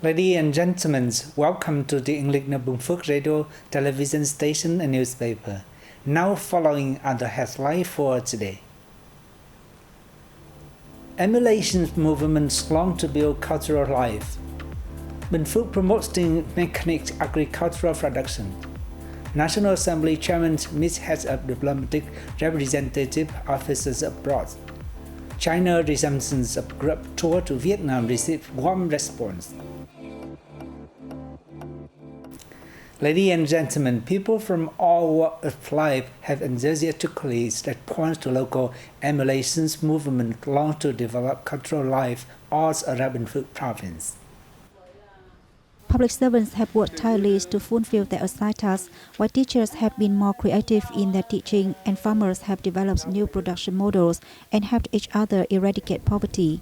Ladies and gentlemen, welcome to the English Báo Bình Phước radio, television station and newspaper. Now following are the headlines for today. Emulation movements long to build cultural life. Bình Phước promoting mechanic agricultural production. National Assembly Chairman meets heads of diplomatic representative officers abroad. China resumptions of group tour to Vietnam received warm response. Ladies and gentlemen, people from all walks of life have enthusiastically that points to local emulations movement long to develop cultural life all around Bình Phước province. Public servants have worked tirelessly to fulfill their assigned tasks, while teachers have been more creative in their teaching and farmers have developed new production models and helped each other eradicate poverty.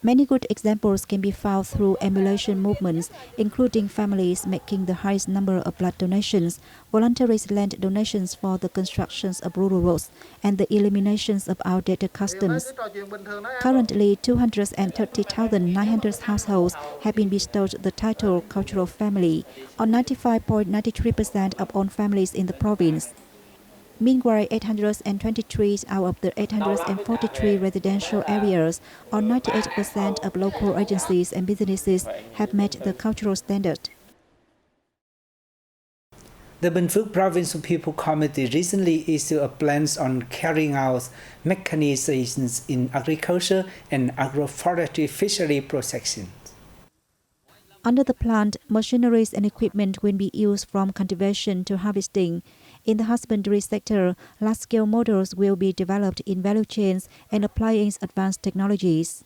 Many good examples can be found through emulation movements, including families making the highest number of blood donations, voluntary land donations for the constructions of rural roads, and the eliminations of outdated customs. Currently, 230,900 households have been bestowed the title Cultural Family, or 95.93% of all families in the province. Meanwhile, 823 out of the 843 residential areas, or 98% of local agencies and businesses, have met the cultural standard. The Bình Phước Provincial People Committee recently issued a plan on carrying out mechanizations in agriculture and agroforestry fishery protection. Under the plan, machineries and equipment will be used from cultivation to harvesting. In the husbandry sector, large-scale models will be developed in value chains and applying advanced technologies.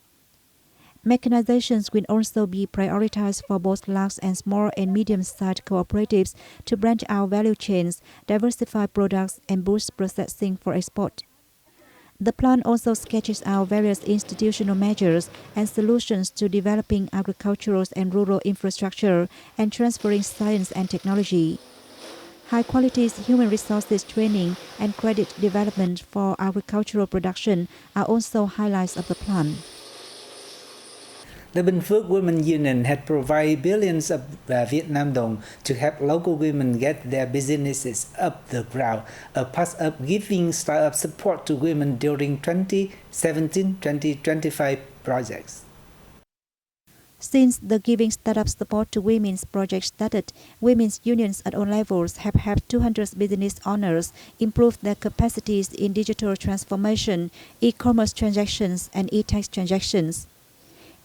Mechanizations will also be prioritized for both large and small and medium-sized cooperatives to branch out value chains, diversify products, and boost processing for export. The plan also sketches out various institutional measures and solutions to developing agricultural and rural infrastructure and transferring science and technology. High-quality human resources training and credit development for agricultural production are also highlights of the plan. The Bình Phước Women Union had provided billions of Vietnam dong to help local women get their businesses up the ground, a part of giving startup support to women during 2017-2025 projects. Since the Giving Startup Support to Women's project started, women's unions at all levels have helped 200 business owners improve their capacities in digital transformation, e-commerce transactions, and e-tax transactions.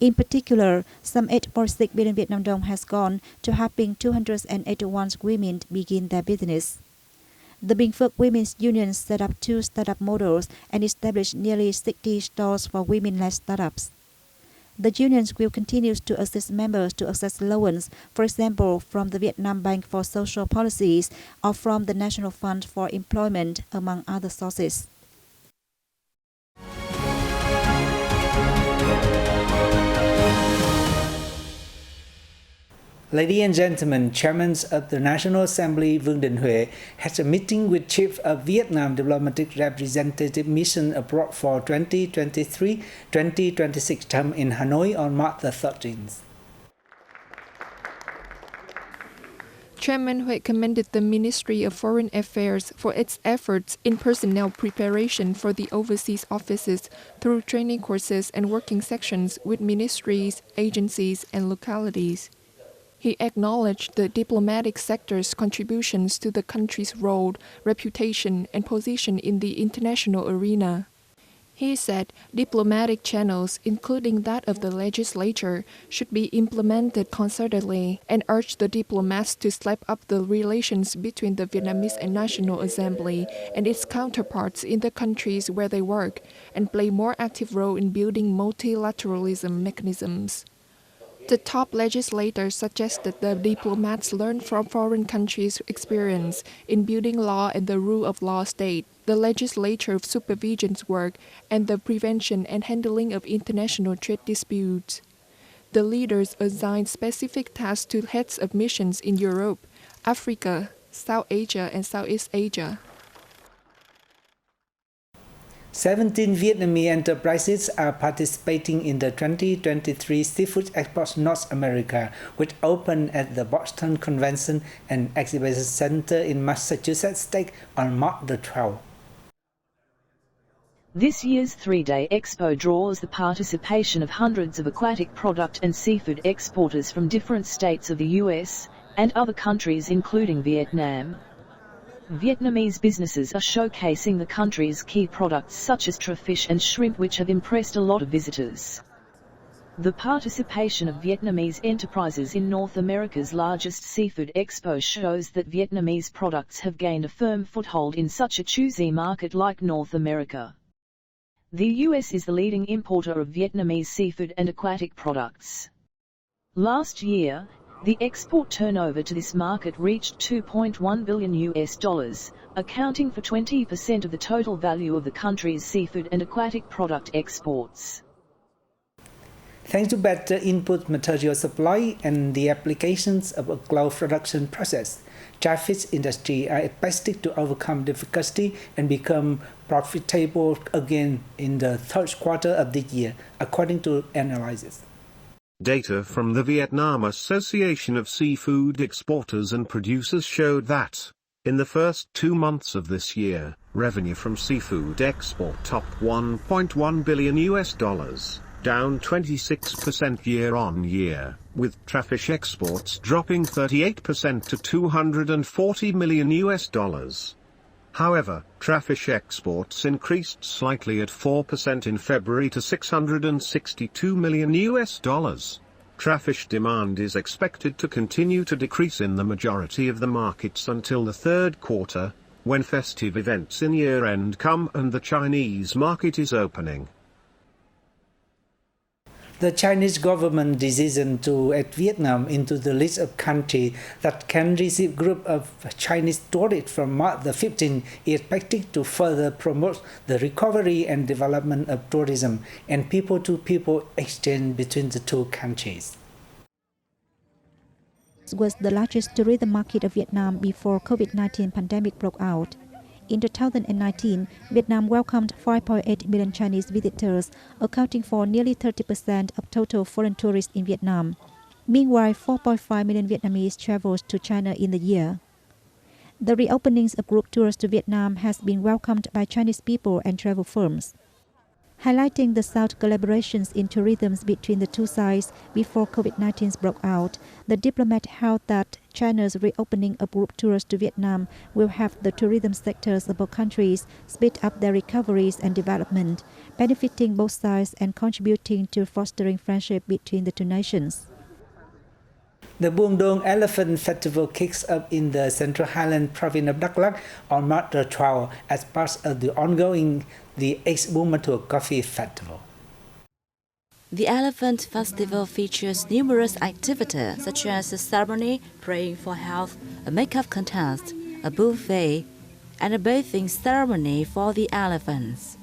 In particular, some 8.6 billion Vietnam dong has gone to helping 281 women begin their business. The Bình Phước Women's Union set up 2 startup models and established nearly 60 stores for women-led startups. The unions will continue to assist members to access loans, for example, from the Vietnam Bank for Social Policies or from the National Fund for Employment, among other sources. Ladies and gentlemen, Chairman of the National Assembly Vương Đình Huệ had a meeting with Chief of Vietnam Diplomatic Representative Mission abroad for 2023-2026 term in Hanoi on March the 13th. Chairman Huệ commended the Ministry of Foreign Affairs for its efforts in personnel preparation for the overseas offices through training courses and working sections with ministries, agencies, and localities. He acknowledged the diplomatic sector's contributions to the country's role, reputation, and position in the international arena. He said diplomatic channels, including that of the legislature, should be implemented concertedly and urged the diplomats to step up the relations between the Vietnamese and National Assembly and its counterparts in the countries where they work and play more active role in building multilateralism mechanisms. The top legislators suggested the diplomats learn from foreign countries' experience in building law and the rule of law state, the legislature supervision's work, and the prevention and handling of international trade disputes. The leaders assigned specific tasks to heads of missions in Europe, Africa, South Asia, and Southeast Asia. 17 Vietnamese enterprises are participating in the 2023 Seafood Expo North America, which opened at the Boston Convention and Exhibition Center in Massachusetts State on March the 12th. This year's three-day expo draws the participation of hundreds of aquatic product and seafood exporters from different states of the US and other countries including Vietnam. Vietnamese businesses are showcasing the country's key products such as fish and shrimp, which have impressed a lot of visitors. The participation of Vietnamese enterprises in North America's largest seafood expo shows that Vietnamese products have gained a firm foothold in such a choosy market like North America. The US is the leading importer of Vietnamese seafood and aquatic products. Last year, the export turnover to this market reached $2.1 billion, accounting for 20% of the total value of the country's seafood and aquatic product exports. Thanks to better input material supply and the applications of a cloud production process, fish industry are expected to overcome difficulty and become profitable again in the third quarter of the year, according to analysis. Data from the Vietnam Association of Seafood Exporters and Producers showed that, in the first 2 months of this year, revenue from seafood export topped $1.1 billion, down 26% year-on-year, with fish exports dropping 38% to $240 million. However, fish exports increased slightly at 4% in February to $662 million. Fish demand is expected to continue to decrease in the majority of the markets until the third quarter, when festive events in year-end come and the Chinese market is opening. The Chinese government decision to add Vietnam into the list of countries that can receive group of Chinese tourists from March the 15th is expected to further promote the recovery and development of tourism and people-to-people exchange between the two countries. It was the largest tourism market of Vietnam before COVID-19 pandemic broke out. In 2019, Vietnam welcomed 5.8 million Chinese visitors, accounting for nearly 30% of total foreign tourists in Vietnam. Meanwhile, 4.5 million Vietnamese traveled to China in the year. The reopenings of group tours to Vietnam has been welcomed by Chinese people and travel firms. Highlighting the south collaborations in tourism between the two sides before COVID-19 broke out, the diplomat held that China's reopening of group tours to Vietnam will have the tourism sectors of both countries speed up their recoveries and development, benefiting both sides and contributing to fostering friendship between the two nations. The Buôn Đôn Elephant Festival kicks off in the Central Highland province of Đắk Lắk on March 12 as part of the ongoing the 8th Buôn Ma Thuột Coffee Festival. The Elephant Festival features numerous activities such as a ceremony praying for health, a makeup contest, a buffet, and a bathing ceremony for the elephants.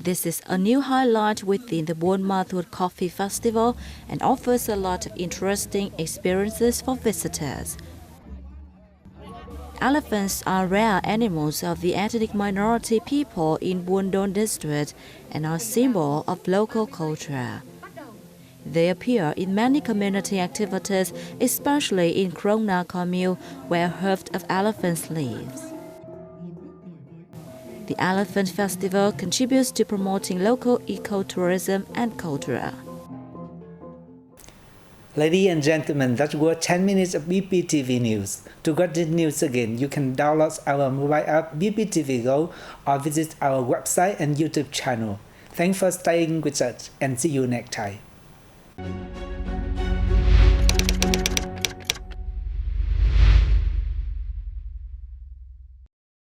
This is a new highlight within the Buôn Ma Thuột Coffee Festival and offers a lot of interesting experiences for visitors. Elephants are rare animals of the ethnic minority people in Buôn Đôn district and are a symbol of local culture. They appear in many community activities, especially in Krona commune, where a herd of elephants lives. The Elephant Festival contributes to promoting local ecotourism and culture. Ladies and gentlemen, that was 10 minutes of BPTV News. To get the news again, you can download our mobile app BPTV Go or visit our website and YouTube channel. Thanks for staying with us and see you next time.